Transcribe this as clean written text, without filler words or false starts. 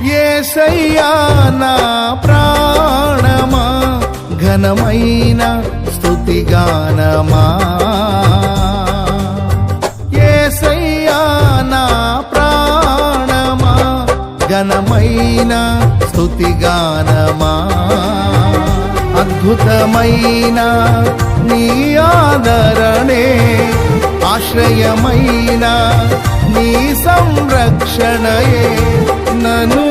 యేసయ్యా నా ప్రాణమా ఘనమైన స్తుతిగానమా యేసయ్యా నా ప్రాణమా ఘనమైన స్తుతిగానమా అద్భుతమైన నీ ఆదరణే ఆశ్రయమైన నీ సంరక్షణయే నన్ను